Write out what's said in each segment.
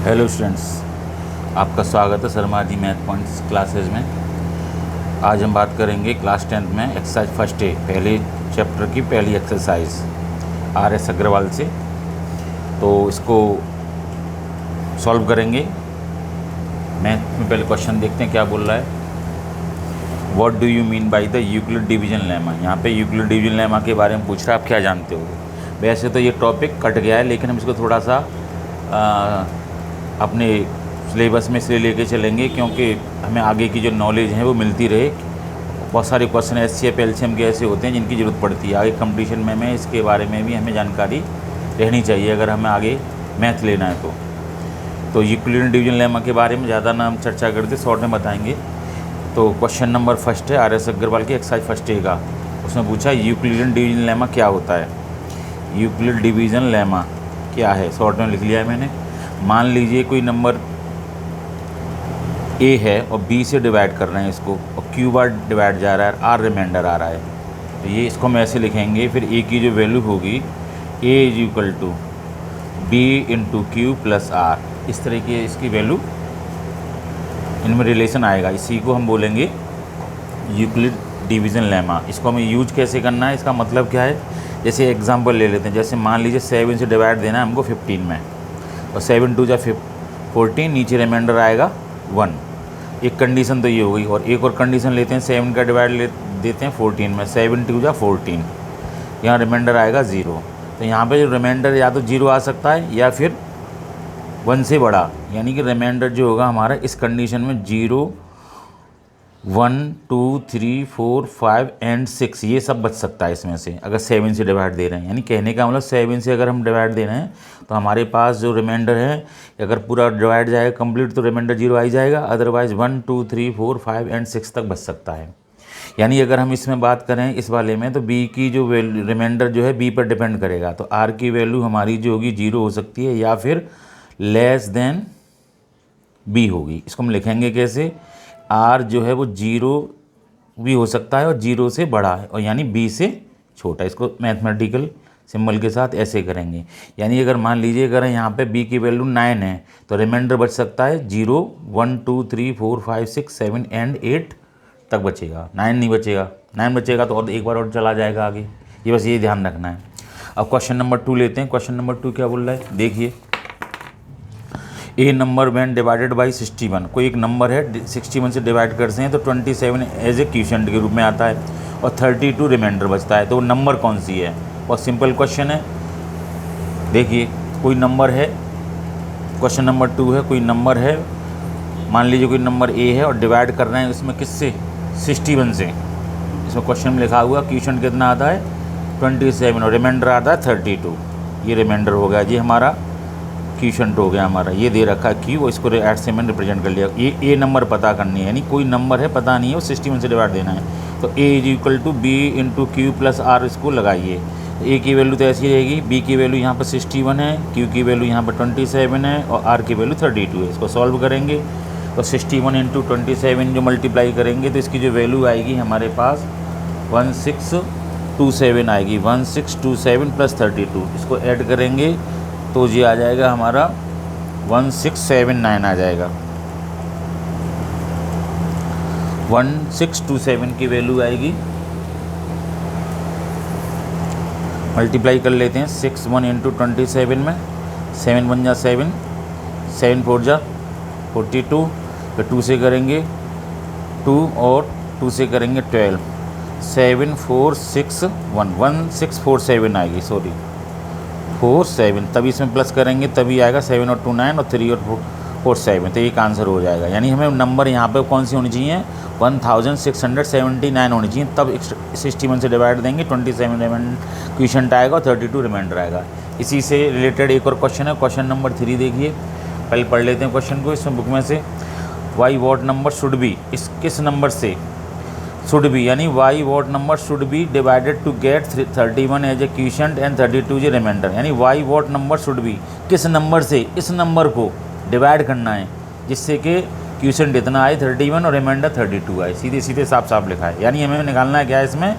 Hello students, आपका स्वागत है Sharma ji math points classes में। आज हम बात करेंगे क्लास 10th में एक्सरसाइज फर्स्ट डे पहले चैप्टर की पहली एक्सरसाइज RS अग्रवाल से। तो इसको सॉल्व करेंगे। मैथ में पहले क्वेश्चन देखते हैं क्या बोल रहा है। What do you mean by the Euclid division lemma. यहाँ पे यूक्लिड डिवीजन लेमा के बारे में पूछ रहा है, आप क्या जानते हो। वैसे तो ये टॉपिक कट गया है, लेकिन हम इसको थोड़ा सा अपने सिलेबस में इसलिए लेके चलेंगे क्योंकि हमें आगे की जो नॉलेज है वो मिलती रहे। बहुत सारे क्वेश्चन HCF LCM के ऐसे होते हैं जिनकी ज़रूरत पड़ती है आगे कंपटीशन में इसके बारे में भी हमें जानकारी रहनी चाहिए अगर हमें आगे मैथ लेना है तो यूक्लिड डिवीजन लेमा के बारे में ज़्यादा ना हम चर्चा करते, शॉर्ट में बताएंगे। तो क्वेश्चन नंबर फर्स्ट है RS अग्रवाल की एक्सरसाइज फर्स्ट डे का। उसमें पूछा यूक्लिड डिवीजन लेमा क्या होता है। यूक्लिड डिवीजन लेमा क्या है, शॉर्ट में लिख लिया है मैंने। मान लीजिए कोई नंबर A है और B से डिवाइड कर रहे हैं इसको, और Q बार डिवाइड जा रहा है, R रिमाइंडर आ रहा है। तो ये इसको हम ऐसे लिखेंगे, फिर A की जो वैल्यू होगी A is equal to B into Q plus R। इस तरह की इसकी वैल्यू इनमें रिलेशन आएगा। इसी को हम बोलेंगे यूक्लिड डिवीज़न लेमा। इसको हमें यूज कैसे करना है, इसका मतलब क्या है। जैसे एग्जांपल ले लेते हैं, जैसे मान लीजिए 7 से डिवाइड देना है हमको 15 में, और 7 2 जा 14, नीचे रिमाइंडर आएगा 1। एक कंडीशन तो ये हो गई, और एक और कंडीशन लेते हैं, 7 का डिवाइड देते हैं 14 में, 7 2 जा 14, यहाँ रिमाइंडर आएगा 0। तो यहाँ पे जो रिमाइंडर या तो 0 आ सकता है या फिर 1 से बड़ा, यानी कि रिमाइंडर जो होगा हमारा इस कंडीशन में 0 1 2 3 4 5 एंड 6 ये सब बच सकता है इसमें से, अगर 7 से डिवाइड दे रहे हैं। यानी कहने का मतलब 7 से अगर हम डिवाइड दे रहे हैं तो हमारे पास जो रिमाइंडर है, अगर पूरा डिवाइड जाएगा कंप्लीट तो रिमाइंडर 0 आ ही जाएगा, अदरवाइज 1 2 3 4 5 एंड 6 तक बच सकता है। यानी अगर हम इसमें बात करें इस वाले में, तो B की जो वैल्यू रिमाइंडर जो है B पर डिपेंड करेगा। तो R की वैल्यू हमारी जो होगी 0 हो सकती है या फिर लेस देन B होगी। इसको हम लिखेंगे कैसे, R जो है वो 0 भी हो सकता है और 0 से बड़ा है, और यानी B से छोटा। इसको मैथमेटिकल सिंबल के साथ ऐसे करेंगे। यानी अगर मान लीजिए अगर यहाँ पे B की वैल्यू 9 है तो रिमाइंडर बच सकता है 0 1 2 3 4 5 6 7 एंड 8 तक बचेगा। 9 नहीं बचेगा, 9 बचेगा तो और एक बार और चला जाएगा आगे। ये बस ये ध्यान रखना है। अब क्वेश्चन नंबर 2 लेते हैं। क्वेश्चन नंबर 2 क्या बोल रहा है, देखिए। ए नंबर व्हेन डिवाइडेड बाई 61। कोई एक नंबर है 61 से डिवाइड करते हैं तो 27 एज ए क्वोशिएंट के रूप में आता है और 32 रिमाइंडर बचता है। तो वो नंबर कौन सी है, बहुत सिंपल क्वेश्चन है। देखिए कोई नंबर है, क्वेश्चन नंबर 2 है, कोई नंबर है, मान लीजिए कोई नंबर A है और डिवाइड कर रहे हैं इसमें किससे, 61 से। इसमें क्वेश्चन में लिखा हुआ क्वोशिएंट कितना आता है 27 और रिमाइंडर आता है 32। ये रिमाइंडर हो गया, ये हमारा क्वोशिएंट हो गया हमारा। ये दे रखा है Q, इसको एट से मैंने रिप्रेजेंट कर लिया। ये A नंबर पता करनी है, यानी कोई नंबर है पता नहीं है, वो 61 से डिवाइड देना है। तो A is equal to B into Q plus R, इसको लगाइए। तो A की वैल्यू तो ऐसी रहेगी, B की वैल्यू यहाँ पर 61 है, Q की वैल्यू यहाँ पर 27 है और R की वैल्यू 32 है। इसको सॉल्व करेंगे तो 61 इंटू 27 जो मल्टीप्लाई करेंगे तो इसकी जो वैल्यू आएगी हमारे पास 1627 आएगी। 1627 प्लस 32, इसको ऐड करेंगे तो ये आ जाएगा हमारा 1679 आ जाएगा। 1627 की वैल्यू आएगी। मल्टीप्लाई कर लेते हैं 61 इंटू 27 में, 7 1 जा 7, 7 4 जा 42, फिर 2 से करेंगे 2 और 2 से करेंगे 12, 7 4 6 1 1647 आएगी, सॉरी 47। तभी इसमें प्लस करेंगे तभी आएगा 7 और 2 9 और 3 और 4 7। तो एक आंसर हो जाएगा। यानी हमें नंबर यहाँ पे कौन सी होनी चाहिए, 1679 होनी चाहिए। तब 61 से डिवाइड देंगे, 27 क्वोशिएंट आएगा और 32 रिमाइंडर आएगा। इसी से रिलेटेड एक और क्वेश्चन है, क्वेश्चन नंबर 3 देखिए। पहले पढ़ लेते हैं क्वेश्चन को इसमें बुक में से। Why what number should be, इस किस नंबर से शुड बी, यानी why what number should be divided to get 31 as a quotient and 32 J remainder. यानी why what number should be, किस नंबर से इस नंबर को डिवाइड करना है जिससे कि क्वोशिएंट इतना आए 31 और रिमाइंडर 32 आए। सीधे सीधे साफ साफ लिखा है। यानी हमें निकालना है क्या है, इसमें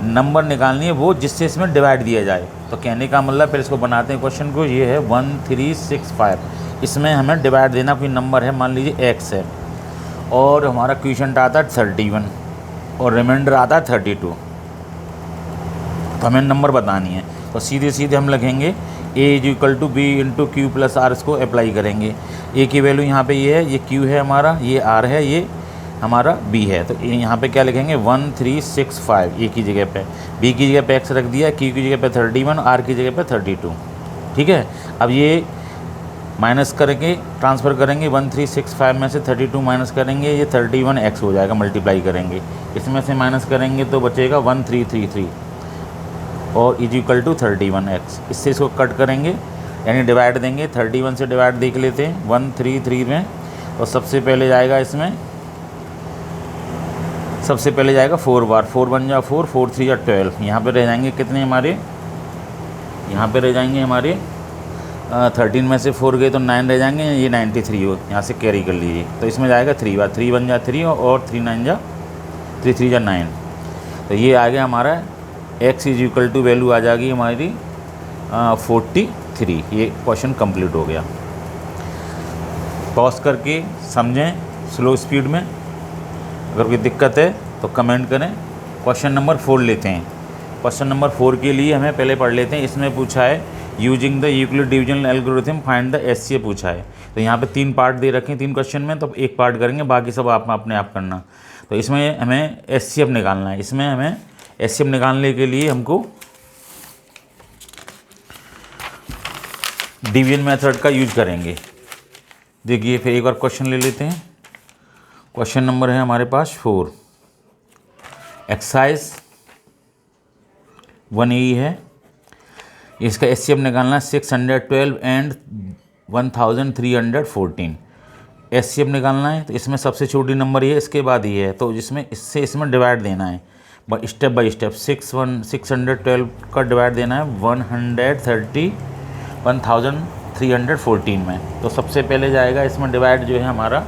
नंबर निकालनी है वो जिससे इसमें डिवाइड दिया जाए। तो कहने का मतलब फिर इसको बनाते हैं क्वेश्चन को, ये है 1365। इसमें हमें डिवाइड देना, कोई नंबर है मान लीजिए x है और हमारा क्वेश्चन आता है 31 और रिमाइंडर आता है 32, तो हमें नंबर बतानी है। तो सीधे सीधे हम लिखेंगे a is equal to B into Q plus R, इसको अप्लाई करेंगे। a की वैल्यू यहाँ पे ये है, ये q है हमारा, ये r है, ये हमारा b है। तो यहाँ पे क्या लिखेंगे 1365 a की जगह पे, b की जगह पे x रख दिया, q की जगह पे 31, r की जगह पे 32। ठीक है, अब ये माइनस करके ट्रांसफ़र करेंगे, 1365 में से 32 माइनस करेंगे, ये 31x हो जाएगा, मल्टीप्लाई करेंगे, इसमें से माइनस करेंगे तो बचेगा 1333 और इज इक्वल टू 31x। इससे इसको कट करेंगे यानी डिवाइड देंगे, 31 से डिवाइड देख लेते हैं 133 में। और सबसे पहले जाएगा इसमें, सबसे पहले जाएगा 4 बार, 4 1 जा 4, 4 3 जा 12। यहाँ पे रह जाएंगे कितने हमारे, यहाँ पे रह जाएंगे हमारे 13 में से 4 गए तो 9 रह जाएंगे, ये 93 हो, यहाँ से कैरी कर लीजिए। तो इसमें जाएगा 3 बार, 3 1 जा 3 और 3 9 जा 3 3 जा 9। तो ये आ गया हमारा x is equal to value आ जाएगी हमारी 43। ये क्वेश्चन कंप्लीट हो गया। पॉज करके समझें स्लो स्पीड में, अगर कोई दिक्कत है तो कमेंट करें। क्वेश्चन नंबर 4 लेते हैं। क्वेश्चन नंबर 4 के लिए हमें पहले पढ़ लेते हैं। इसमें पूछा है using the Euclid division algorithm find the HCF पूछा है। तो यहाँ पे 3 पार्ट दे रखे हैं 3 क्वेश्चन में, तो एक पार्ट करेंगे, बाकी सब आप अपने आप करना। तो इसमें हमें एचसीएफ निकालना है। इसमें हमें एचसीएफ निकालने के लिए हमको डिवीजन मेथड का यूज करेंगे। देखिए फिर एक बार क्वेश्चन ले लेते हैं। क्वेश्चन नंबर है हमारे पास 4, एक्सरसाइज 1E है। इसका एचसीएफ निकालना है 612 एंड 1314 एचसीएफ निकालना है। तो इसमें सबसे छोटी नंबर ये है, इसके बाद ये है, तो जिसमें इससे इसमें डिवाइड देना है स्टेप बाय स्टेप। 612 का डिवाइड देना है 1314 में। तो सबसे पहले जाएगा इसमें डिवाइड जो है हमारा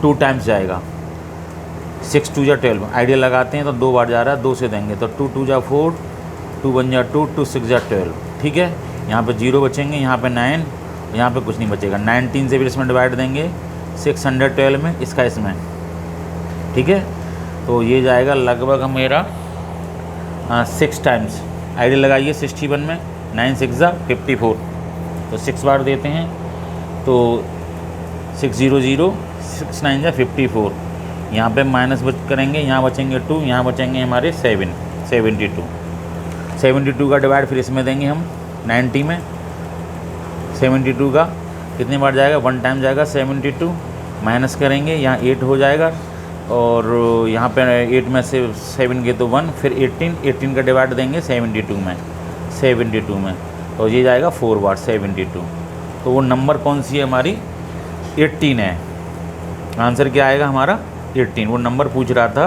2 टाइम्स जाएगा, 6 2 जा 12, आइडिया लगाते हैं तो 2 बार जा रहा है, 2 से देंगे तो 2 2 जा 4, 2 1 जा 2, 2 6 जा 12। ठीक है, यहाँ पे 0 बचेंगे, यहाँ पे 9, यहाँ पे कुछ नहीं बचेगा। 19 से फिर इसमें डिवाइड देंगे 612 में, इसका इसमें। ठीक है, तो ये जाएगा लगभग मेरा 6 टाइम्स, आइडिया लगाइए 61 में, 9 6 जा 54, तो 6 बार देते हैं तो 600, 6 9 जा 54। यहाँ पे माइनस करेंगे, यहाँ बचेंगे 2, यहाँ बचेंगे हमारे 72। 72 का डिवाइड फिर इसमें देंगे हम 90 में। 72 का कितनी बार जाएगा, 1 टाइम जाएगा 72, माइनस करेंगे, यहाँ 8 हो जाएगा और यहाँ पे 8 में से 7 गए तो 1, फिर 18 का डिवाइड देंगे 72 में, तो ये जाएगा 4 बार 72। तो वो नंबर कौन सी है हमारी, 18 है। आंसर क्या आएगा हमारा 18। वो नंबर पूछ रहा था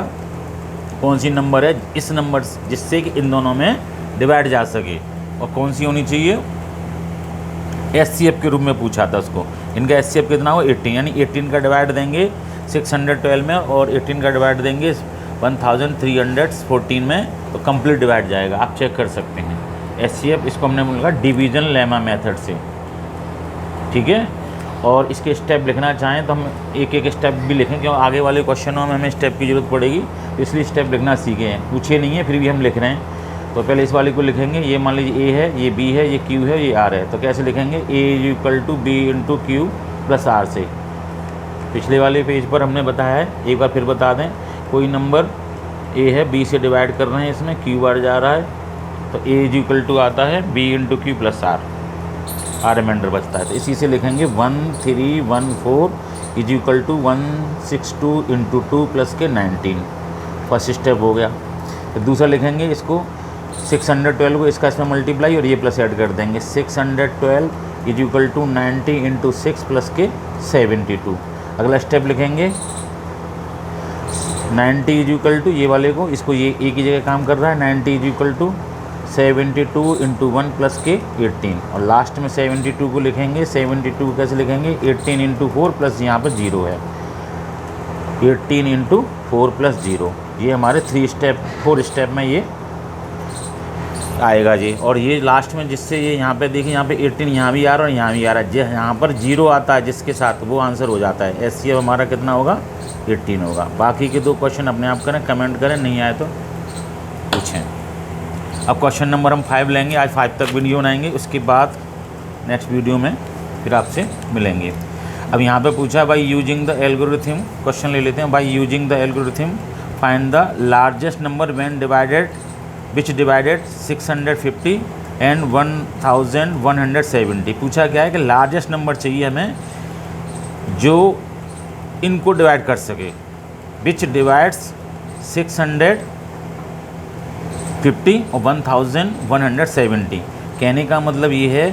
कौन सी नंबर है इस नंबर जिससे कि इन दोनों में डिवाइड जा सके, और कौन सी होनी चाहिए, एचसीएफ के रूप में पूछा था उसको। इनका एचसीएफ कितना हो 18, यानी 18 का डिवाइड देंगे 612 में और 18 का डिवाइड देंगे 1314 में, तो कंप्लीट डिवाइड जाएगा। आप चेक कर सकते हैं एचसीएफ। इसको हमने बोला डिवीजन लेमा मेथड से। ठीक है, और इसके स्टेप लिखना चाहें तो हम एक एक स्टेप भी लिखें, क्योंकि आगे वाले क्वेश्चनों में हमें स्टेप की ज़रूरत पड़ेगी, तो इसलिए स्टेप लिखना सीखे हैं। पूछे नहीं है फिर भी हम लिख रहे हैं। तो पहले इस वाले को लिखेंगे, ये मान लीजिए ए है, ये बी है, ये क्यू है, ये आर है। तो कैसे लिखेंगे, A is equal to B into Q plus R से। पिछले वाले पेज पर हमने बताया है, एक बार फिर बता दें, कोई नंबर ए है, बी से डिवाइड कर रहे हैं, इसमें क्यू बार जा रहा है, तो ए इज इक्वल टू आता है B into Q plus R remainder बचता है। तो इसी से लिखेंगे 1314 is equal to 162 into 2 plus के 19। फर्स्ट स्टेप हो गया। तो दूसरा लिखेंगे इसको 612 को इसका इसमें मल्टीप्लाई और ये प्लस ऐड कर देंगे, 612 is equal to 90 into 6 plus के 72। अगला स्टेप लिखेंगे 90 इज इक्वल टू, ये वाले को इसको ये एक ही जगह काम कर रहा है, 90 is equal to 72 into 1 plus के 18, और लास्ट में 72 को लिखेंगे। 72 कैसे लिखेंगे, 18 इंटू 4 प्लस यहाँ पर 0 है, 18 इंटू 4 प्लस 0। ये हमारे 4 स्टेप में ये आएगा जी। और ये लास्ट में जिससे ये यहाँ पे देखिए, यहाँ पे 18 यहाँ भी आ रहा है और यहाँ भी आ रहा है, जो यहाँ पर 0 आता है जिसके साथ, वो आंसर हो जाता है। HCF हमारा कितना होगा, 18 होगा। बाकी के 2 क्वेश्चन अपने आप करें, कमेंट करें, नहीं आए तो पूछें। अब क्वेश्चन नंबर हम 5 लेंगे, आज 5 तक वीडियो बनाएंगे, उसके बाद नेक्स्ट वीडियो में फिर आपसे मिलेंगे। अब यहाँ पे पूछा by using the algorithm, question ले लेते हैं। By using the algorithm find the largest number when divided which divided 650 and 1170। पूछा क्या है कि लार्जेस्ट नंबर चाहिए हमें जो इनको डिवाइड कर सके, विच डिवाइड्स 650 और 1170। कहने का मतलब ये है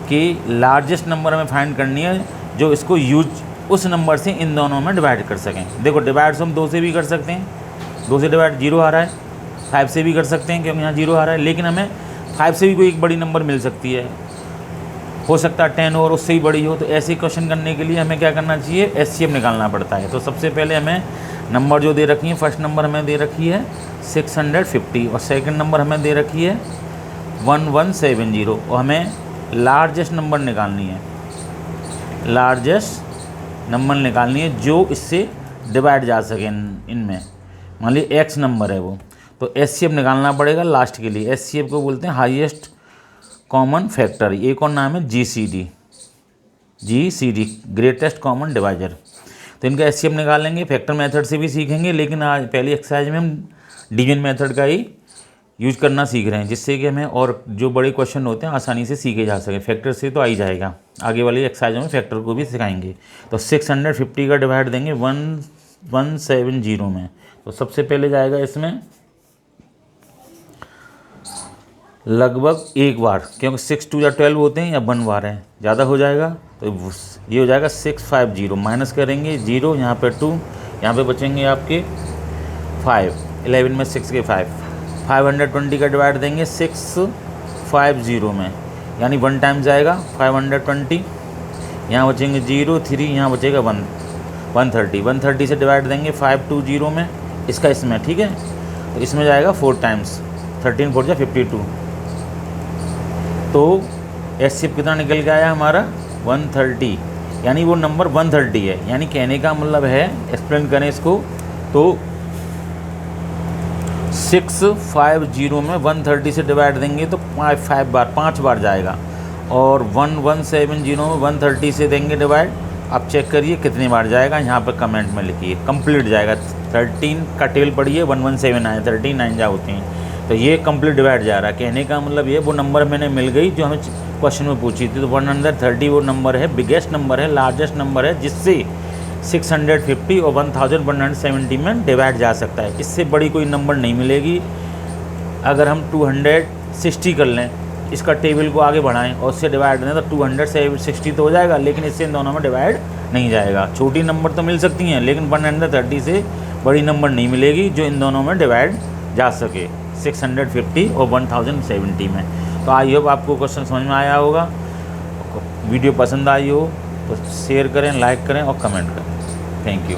कि लार्जेस्ट नंबर हमें फाइंड करनी है जो इसको यूज उस नंबर से इन दोनों में डिवाइड कर सकें। देखो डिवाइड हम 2 से भी कर सकते हैं, 2 से डिवाइड 0 आ रहा है, 5 से भी कर सकते हैं क्योंकि यहाँ 0 आ रहा है, लेकिन हमें 5 से भी कोई एक बड़ी नंबर मिल सकती है, हो सकता है 10 और उससे ही बड़ी हो। तो ऐसे क्वेश्चन करने के लिए हमें क्या करना चाहिए, HCF निकालना पड़ता है। तो सबसे पहले हमें नंबर जो दे रखी है, फर्स्ट नंबर हमें दे रखी है 650 और सेकंड नंबर हमें दे रखी है 1170 और हमें लार्जेस्ट नंबर निकालनी है, लार्जेस्ट नंबर निकालनी है जो इससे डिवाइड जा सके इनमें। मान लीजिए X नंबर है वो, तो HCF निकालना पड़ेगा लास्ट के लिए। HCF को बोलते हैं हाईएस्ट कॉमन फैक्टर, एक और नाम है GCD, ग्रेटेस्ट कॉमन डिवाइजर। तो इनका HCF निकालेंगे, फैक्टर मेथड से भी सीखेंगे, लेकिन आज पहली एक्सरसाइज में हम डिवीजन मेथड का ही यूज करना सीख रहे हैं, जिससे कि हमें और जो बड़े क्वेश्चन होते हैं आसानी से सीखे जा सके। फैक्टर से तो आ ही जाएगा, आगे वाली एक्सरसाइजों में फैक्टर को भी सिखाएंगे। तो 650 का डिवाइड देंगे 1170 में, तो सबसे पहले जाएगा इसमें लगभग 1 बार, क्योंकि 6 2 या 12 होते हैं या 1 बार है, ज़्यादा हो जाएगा। तो ये हो जाएगा 650, माइनस करेंगे 0, यहाँ पे 2, यहाँ पे बचेंगे आपके 5, 11 में 6 के 5, 520 का डिवाइड देंगे 650 में, यानी 1 टाइम जाएगा 520, यहाँ बचेंगे 0 3, यहाँ बचेगा 1 130 से डिवाइड देंगे 520 में, इसका इसमें, ठीक है। तो इसमें जाएगा 4 टाइम्स, 13 4 52। तो HCF कितना निकल के आया हमारा 130, यानी वो नंबर 130 है। यानी कहने का मतलब है, एक्सप्लेन करें इसको तो 650 में 130 से डिवाइड देंगे तो 5 बार जाएगा, और 1170 में 130 से देंगे डिवाइड। आप चेक करिए कितनी बार जाएगा, यहाँ पर कमेंट में लिखिए, कंप्लीट जाएगा। 13 का टेल पढ़िए, 117 आए, 13 9 जा होती हैं, तो ये कंप्लीट डिवाइड जा रहा है। कहने का मतलब ये वो नंबर मैंने मिल गई जो हमें क्वेश्चन में पूछी थी। तो 130 वो नंबर है, बिगेस्ट नंबर है, लार्जेस्ट नंबर है, जिससे 650 और 1170 में डिवाइड जा सकता है। इससे बड़ी कोई नंबर नहीं मिलेगी। अगर हम 260 कर लें, इसका टेबल को आगे बढ़ाएं और उससे डिवाइड दें तो 260 तो हो जाएगा, लेकिन इससे इन दोनों में डिवाइड नहीं जाएगा। छोटी नंबर तो मिल सकती हैं, लेकिन 130 से बड़ी नंबर नहीं मिलेगी जो इन दोनों में डिवाइड जा सके, 650 और 1070 में। तो आई होप आपको क्वेश्चन समझ में आया होगा। वीडियो पसंद आई हो तो शेयर करें, लाइक करें और कमेंट करें। Thank you.